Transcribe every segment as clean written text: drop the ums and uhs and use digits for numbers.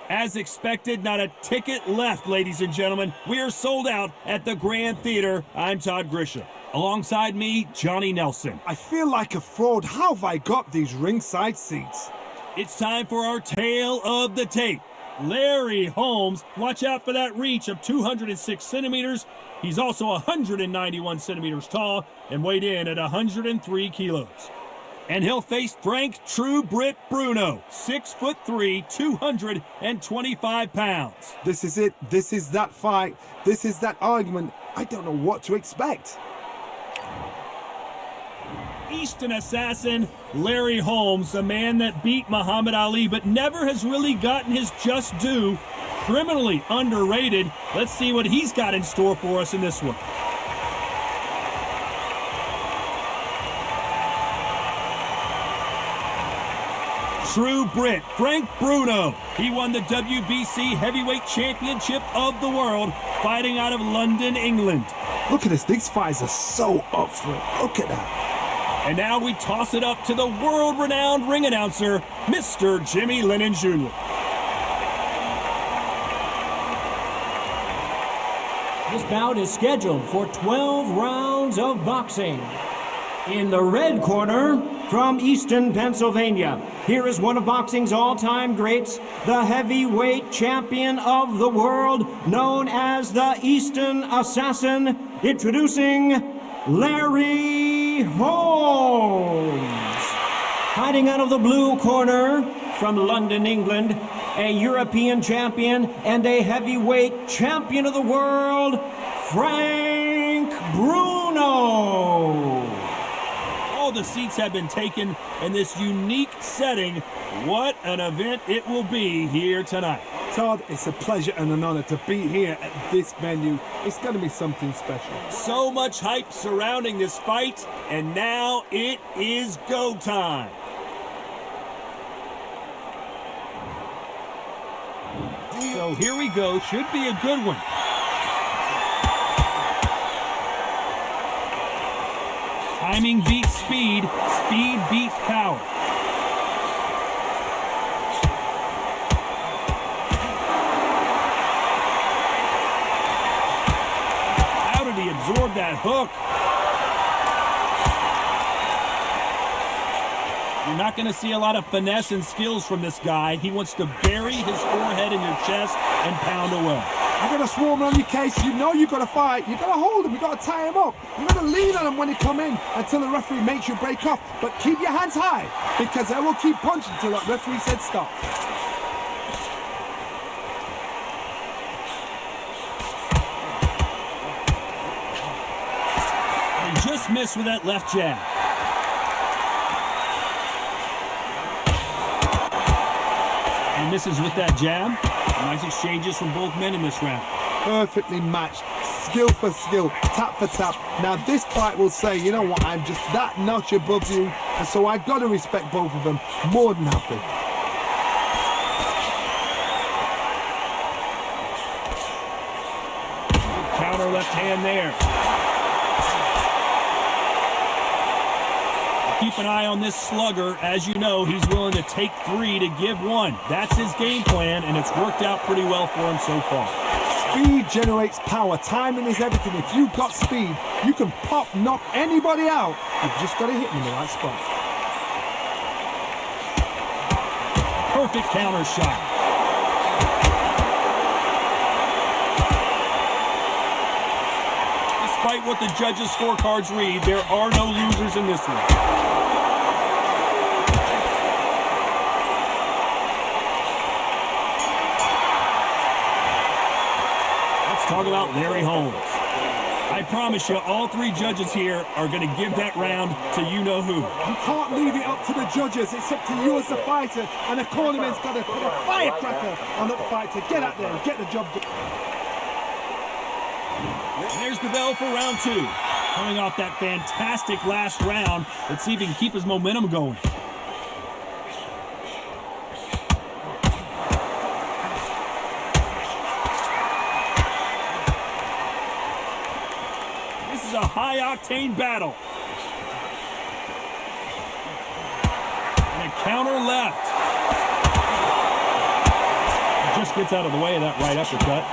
As expected, not a ticket left, ladies and gentlemen. We are sold out at the Grand Theater. I'm Todd Grisham. Alongside me, Johnny Nelson. I feel like a fraud. How have I got these ringside seats? It's time for our tale of the tape. Larry Holmes, watch out for that reach of 206 centimeters. He's also 191 centimeters tall and weighed in at 103 kilos. And he'll face Frank True Brit Bruno, 6'3", 225 pounds. This is it. This is that fight. This is that argument. I don't know what to expect. Easton Assassin, Larry Holmes, the man that beat Muhammad Ali but never has really gotten his just due. Criminally underrated. Let's see what he's got in store for us in this one. True Brit, Frank Bruno. He won the WBC Heavyweight Championship of the world, fighting out of London, England. Look at this. These fights are so up for it. Look at that. And now we toss it up to the world-renowned ring announcer, Mr. Jimmy Lennon Jr. This bout is scheduled for 12 rounds of boxing. In the red corner, from Easton, Pennsylvania, here is one of boxing's all-time greats, the heavyweight champion of the world, known as the Easton Assassin, introducing Larry Holmes. Fighting out of the blue corner, from London, England, a European champion and a heavyweight champion of the world, Frank Bruno. All the seats have been taken in this unique setting. What an event it will be here tonight. Todd, it's a pleasure and an honor to be here at this venue. It's going to be something special. So much hype surrounding this fight, and now it is go time. So here we go. Should be a good one. Timing beats speed. Speed beats power. How did he absorb that hook? You're not going to see a lot of finesse and skills from this guy. He wants to bury his forehead in your chest and pound away. You're going to swarm on your case. You know you've got to fight. You've got to hold him. You've got to tie him up. You've got to lean on him when he come in until the referee makes you break off. But keep your hands high, because they will keep punching until the referee said stop. He just missed with that left jab. He misses with that jab. Nice exchanges from both men in this round. Perfectly matched, skill for skill, tap for tap. Now this fight will say, you know what, I'm just that notch above you, and so I got to respect both of them more than happy. Counter left hand there. Keep an eye on this slugger. As you know, he's willing to take 3 to give 1. That's his game plan, and it's worked out pretty well for him so far. Speed generates power. Timing is everything. If you've got speed, you can knock anybody out. You've just got to hit them in the right spot. Perfect counter shot. Despite what the judges' scorecards read, there are no losers in this one. Talk about Larry Holmes. I promise you, all 3 judges here are going to give that round to you-know-who. You can't leave it up to the judges. It's up to you as the fighter, and the cornerman's got to put a firecracker on that fighter. Get out there and get the job done. There's the bell for round 2. Coming off that fantastic last round, let's see if he can keep his momentum going. A high-octane battle. And a counter left. Just gets out of the way of that right uppercut.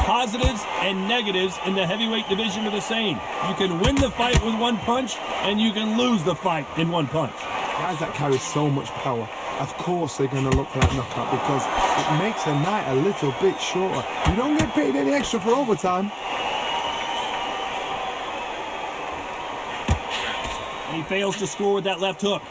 Positives and negatives in the heavyweight division are the same. You can win the fight with one punch, and you can lose the fight in one punch. Guys that carry so much power, of course they're going to look for that knockout because it makes a night a little bit shorter. You don't get paid any extra for overtime. And he fails to score with that left hook.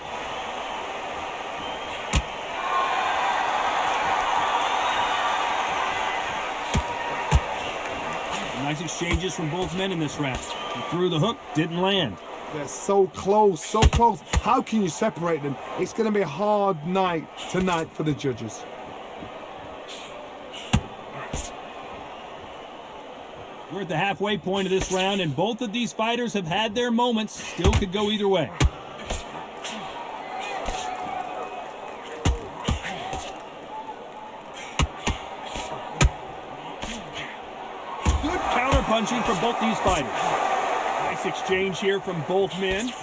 Nice exchanges from both men in this round. He threw the hook, didn't land. They're so close, so close. How can you separate them? It's going to be a hard night tonight for the judges. We're at the halfway point of this round, and both of these fighters have had their moments. Still could go either way. Good counter-punching from both these fighters. Nice exchange here from both men.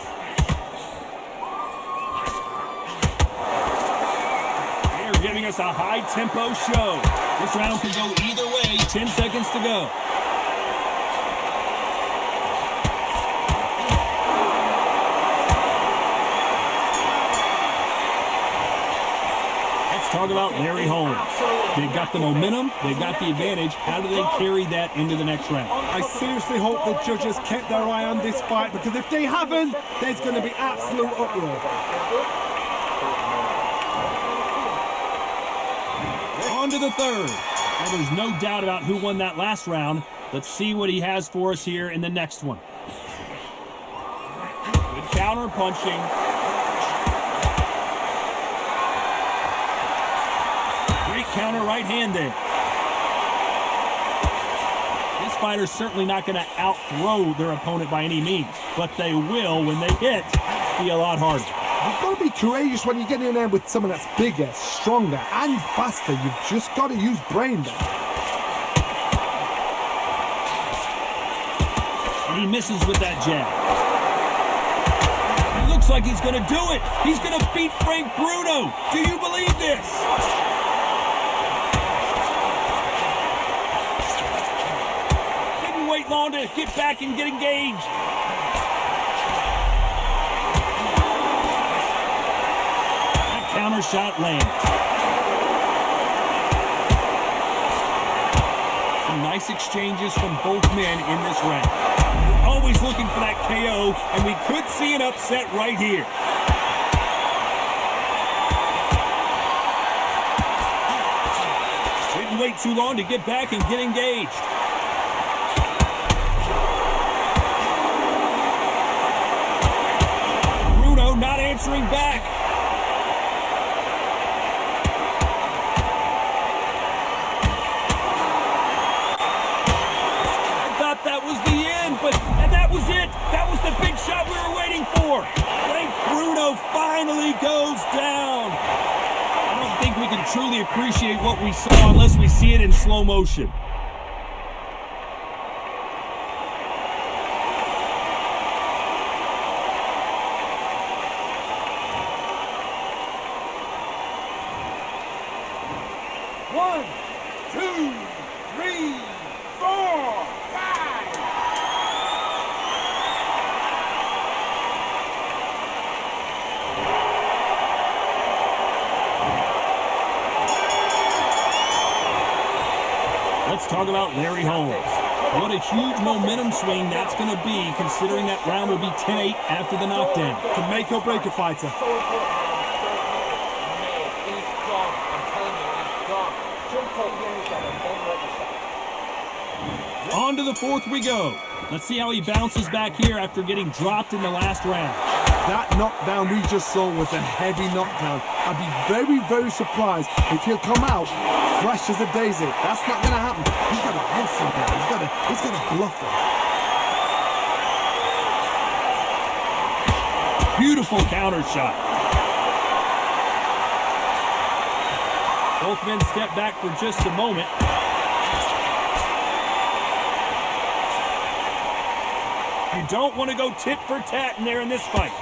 They're giving us a high-tempo show. This round could go either way. 10 seconds to go. Talk about Larry Holmes. They've got the momentum, they've got the advantage. How do they carry that into the next round? I seriously hope the judges kept their eye on this fight because if they haven't, there's going to be absolute uproar. On to the third. Well, there's no doubt about who won that last round. Let's see what he has for us here in the next one. Good counter punching. Counter right hand there. This fighter's certainly not going to out-throw their opponent by any means, but they will, when they hit, be a lot harder. You've got to be courageous when you get in there with someone that's bigger, stronger, and faster. You've just got to use brain there. And he misses with that jab. It looks like he's going to do it. He's going to beat Frank Bruno. Do you believe this? Long to get back and get engaged. That counter shot lands. Some nice exchanges from both men in this round. We're always looking for that KO, and we could see an upset right here. Didn't wait too long to get back and get engaged. Not answering back. I thought that was the end, and that was it. That was the big shot we were waiting for. Frank Bruno finally goes down. I don't think we can truly appreciate what we saw unless we see it in slow motion. One, two, three, four, five. Let's talk about Larry Holmes. What a huge momentum swing that's going to be, considering that round will be 10-8 after the knockdown. To make or break a fighter. On to the fourth we go. Let's see how he bounces back here after getting dropped in the last round. That knockdown we just saw was a heavy knockdown. I'd be very, very surprised if he'll come out fresh as a daisy. That's not going to happen. He's got to hustle there. He's got to bluff it. Beautiful counter shot. Both men step back for just a moment. You don't want to go tit for tat in there in this fight.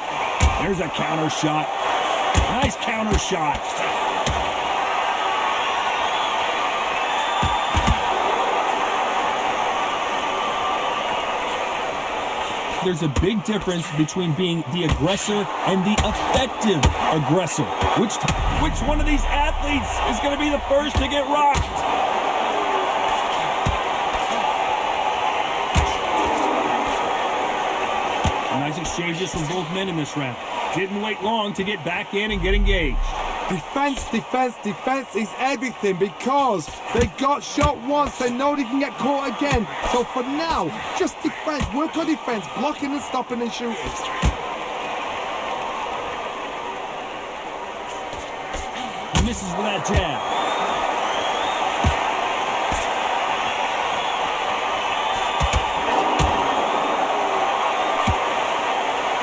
There's a counter shot. Nice counter shot. There's a big difference between being the aggressor and the effective aggressor. Which one of these athletes is going to be the first to get rocked? Some nice exchanges from both men in this round. Didn't wait long to get back in and get engaged. Defense, defense, defense is everything because they got shot once. They know they can get caught again. So for now, just defense. Work on defense, blocking and stopping and shooting. He misses with that jab.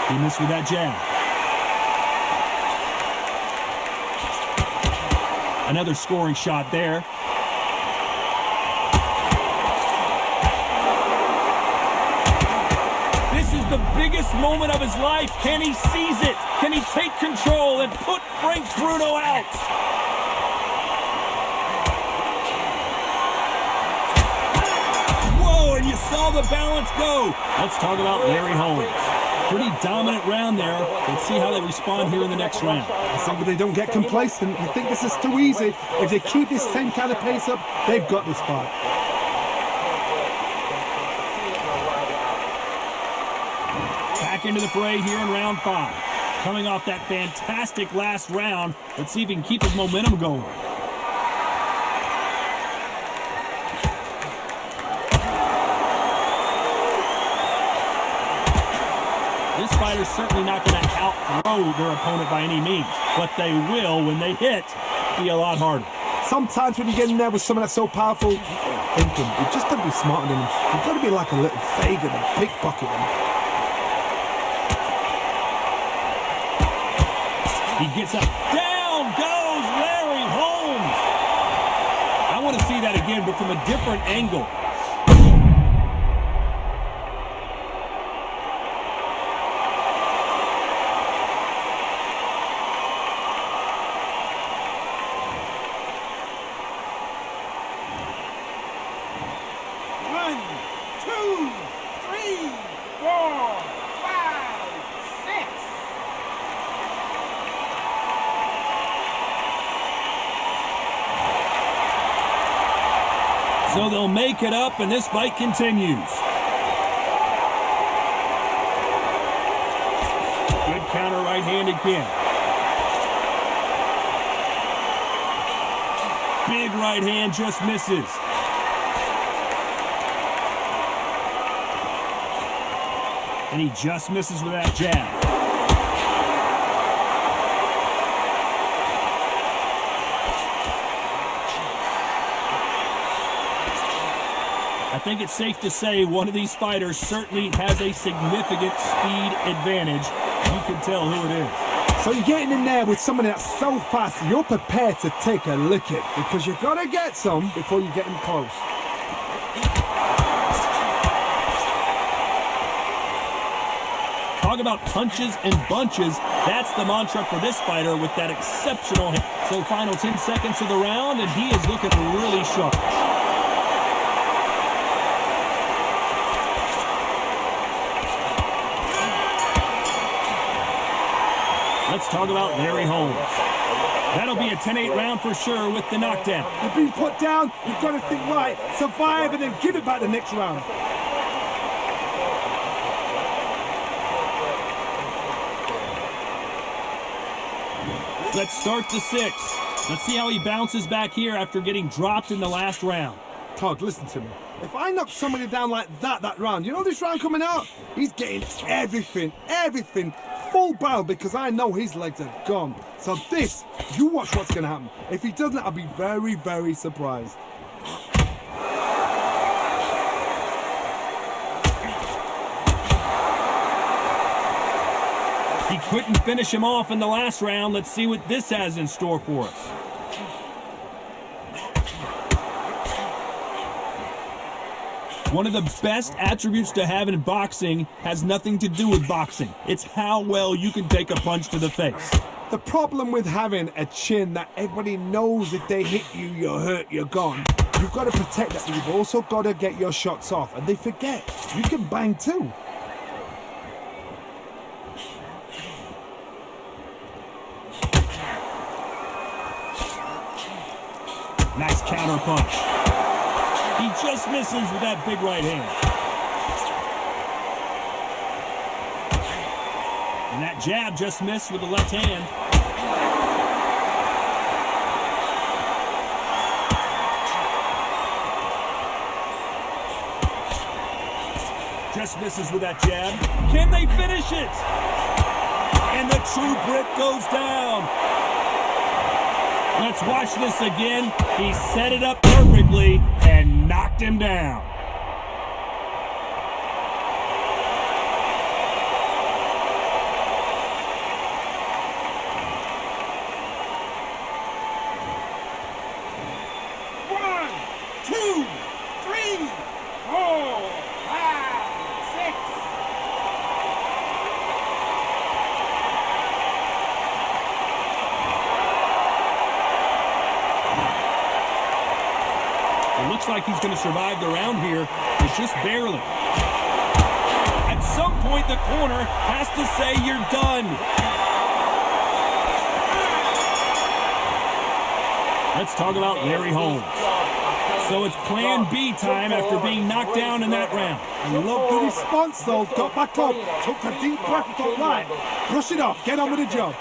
He missed with that jab. Another scoring shot there. This is the biggest moment of his life. Can he seize it? Can he take control and put Bruno out? Whoa, and you saw the balance go. Let's talk about Larry Holmes. Pretty dominant round there. Let's see how they respond here in the next round. As long as they don't get complacent and think this is too easy, if they keep this same kind of pace up, they've got this fight. Back into the fray here in round 5. Coming off that fantastic last round, let's see if he can keep his momentum going. This fighter's certainly not going to out-throw their opponent by any means, but they will, when they hit, be a lot harder. Sometimes when you get in there with someone that's so powerful, thinking, you've just got to be smarter than him. You've got to be like a little Fagin and pickpocket him. He gets up. Down goes Larry Holmes. I want to see that again, but from a different angle. So they'll make it up, and this fight continues. Good counter right hand again. Big right hand just misses. And he just misses with that jab. I think it's safe to say one of these fighters certainly has a significant speed advantage. You can tell who it is. So you're getting in there with someone that's so fast, you're prepared to take a licking because you've got to get some before you get in close. Talk about punches and bunches. That's the mantra for this fighter with that exceptional hit. So final 10 seconds of the round, and he is looking really sharp. Let's talk about Larry Holmes. That'll be a 10-8 round for sure with the knockdown. You've been put down, you've got to think right, survive and then give it back the next round. Let's start the 6th. Let's see how he bounces back here after getting dropped in the last round. Todd, listen to me. If I knock somebody down like that round, you know this round coming out? He's getting everything, full barrel because I know his legs are gone. So this, you watch what's going to happen. If he doesn't, I'll be very, very surprised. He couldn't finish him off in the last round. Let's see what this has in store for us. One of the best attributes to have in boxing has nothing to do with boxing. It's how well you can take a punch to the face. The problem with having a chin that everybody knows if they hit you, you're hurt, you're gone. You've got to protect that, but you've also got to get your shots off. And they forget, you can bang too. Nice counter punch. He just misses with that big right hand. And that jab just missed with the left hand. Just misses with that jab. Can they finish it? And the true Brit goes down. Let's watch this again. He set it up perfectly and knocked him down. One, two, three, 4, 5, 6. It looks like he's going to survive the round here, but just barely. At some point, the corner has to say you're done. Let's talk about Larry Holmes. So it's plan B time after being knocked down in that round. I love the response though. Got back up, took a deep breath, thought, right, brush it off, get on with the job.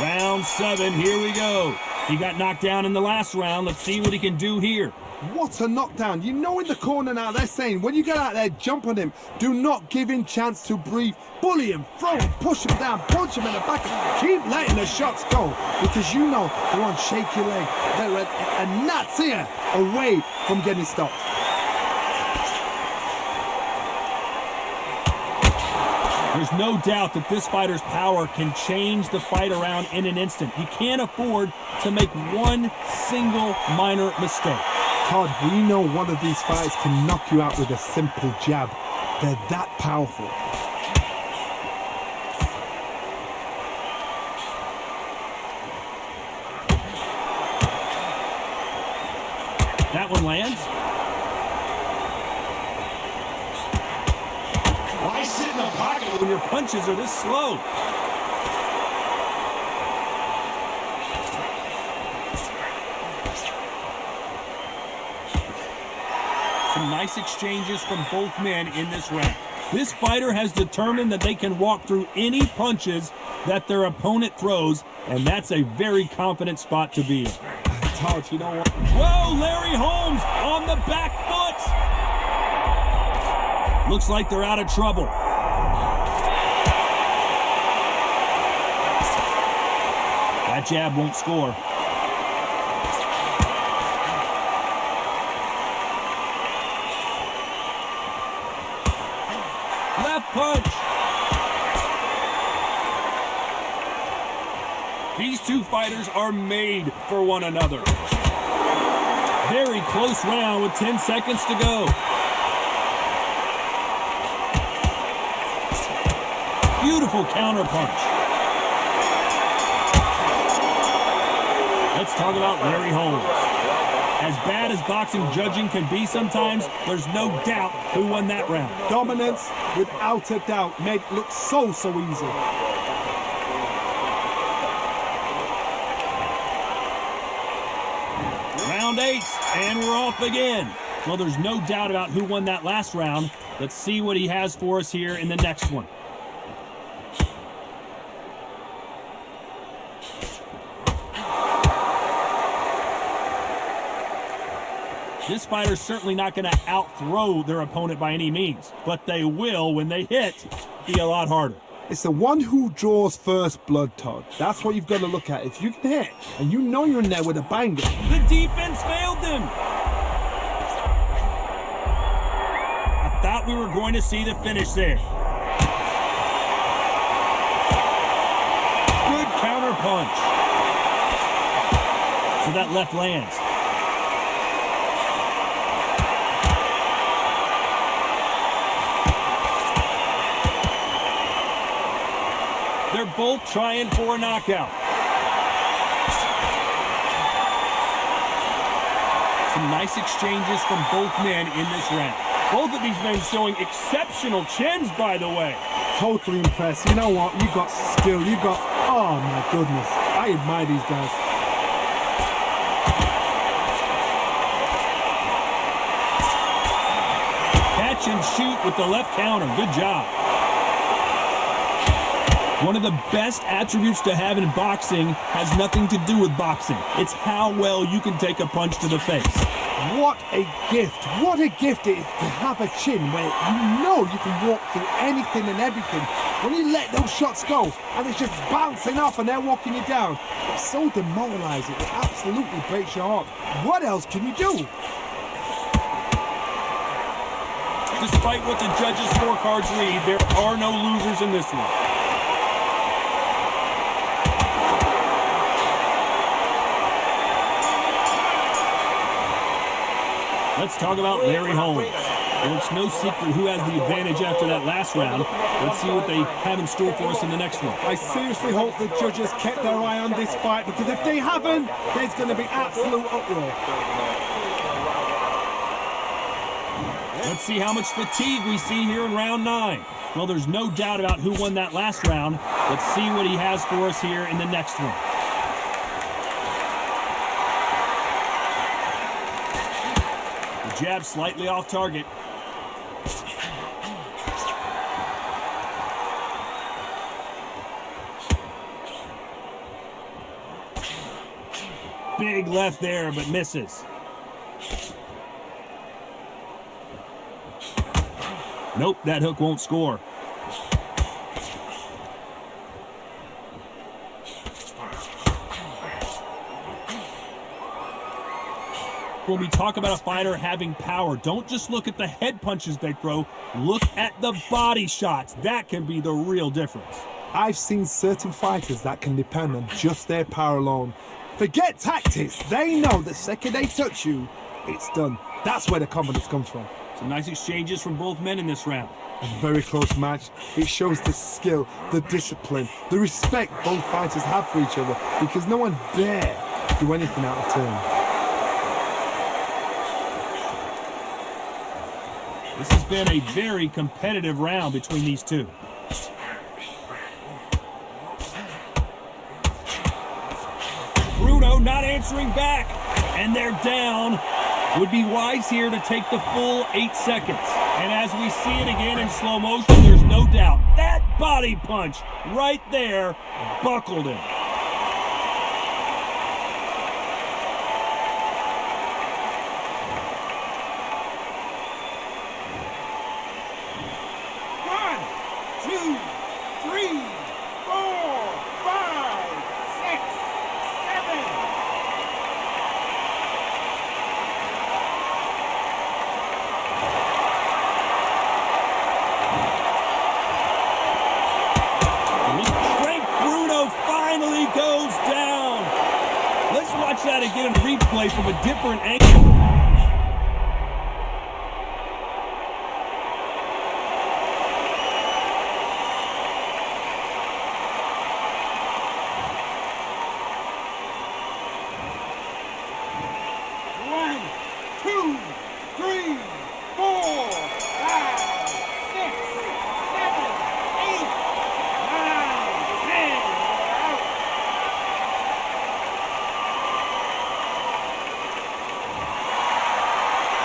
Round 7, here we go. He got knocked down in the last round. Let's see what he can do here. What a knockdown. You know in the corner now, they're saying, when you get out there, jump on him. Do not give him chance to breathe. Bully him, throw him, push him down, punch him in the back. Keep letting the shots go, because you know they're on shaky leg. They're a gnat's ear away from getting stopped. There's no doubt that this fighter's power can change the fight around in an instant. He can't afford to make one single minor mistake. Todd, we know one of these fighters can knock you out with a simple jab. They're that powerful. That one lands. Why sit in the pocket when your punches are this slow? Some nice exchanges from both men in this round. This fighter has determined that they can walk through any punches that their opponent throws, and that's a very confident spot to be in. Todd, you know what? Whoa, Larry Holmes on the back foot. Looks like they're out of trouble. That jab won't score. Left punch. These two fighters are made for one another. Very close round with 10 seconds to go. Beautiful counter punch. Let's talk about Larry Holmes. As bad as boxing judging can be sometimes, there's no doubt who won that round. Dominance, without a doubt, made it look so easy. Round 8, and we're off again. Well, there's no doubt about who won that last round. Let's see what he has for us here in the next one. This fighter's certainly not going to out-throw their opponent by any means, but they will, when they hit, be a lot harder. It's the one who draws first blood, Todd. That's what you've got to look at. If you can hit, and you know you're in there with a banger. The defense failed them. I thought we were going to see the finish there. Good counter punch. So that left lands. They're both trying for a knockout. Some nice exchanges from both men in this round. Both of these men showing exceptional chins, by the way. Totally impressed. You know what? You got skill. You got... Oh, my goodness. I admire these guys. Catch and shoot with the left counter. Good job. One of the best attributes to have in boxing has nothing to do with boxing. It's how well you can take a punch to the face. What a gift. What a gift it is to have a chin where you know you can walk through anything and everything. When you let those shots go and it's just bouncing off and they're walking you down, it's so demoralizing. It absolutely breaks your heart. What else can you do? Despite what the judges' scorecards read, there are no losers in this one. Let's talk about Larry Holmes. Well, it's no secret who has the advantage after that last round. Let's see what they have in store for us in the next one. I seriously hope the judges kept their eye on this fight, because if they haven't, there's going to be absolute uproar. Let's see how much fatigue we see here in round 9. Well, there's no doubt about who won that last round. Let's see what he has for us here in the next one. The jab slightly off target. Big left there, but misses. Nope, that hook won't score. When we talk about a fighter having power, don't just look at the head punches they throw. Look at the body shots. That can be the real difference. I've seen certain fighters that can depend on just their power alone. Forget tactics. They know the second they touch you, it's done. That's where the confidence comes from. Some nice exchanges from both men in this round. A very close match. It shows the skill, the discipline, the respect both fighters have for each other, because no one dare do anything out of turn. This has been a very competitive round between these two. Bruno not answering back, and they're down. Would be wise here to take the full 8 seconds. And as we see it again in slow motion, there's no doubt that body punch right there buckled him. Goes down. Let's watch that again in replay from a different angle.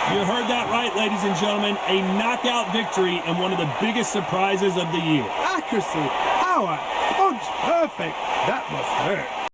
You heard that right, ladies and gentlemen. A knockout victory and one of the biggest surprises of the year. Accuracy, power, punch, perfect. That must hurt.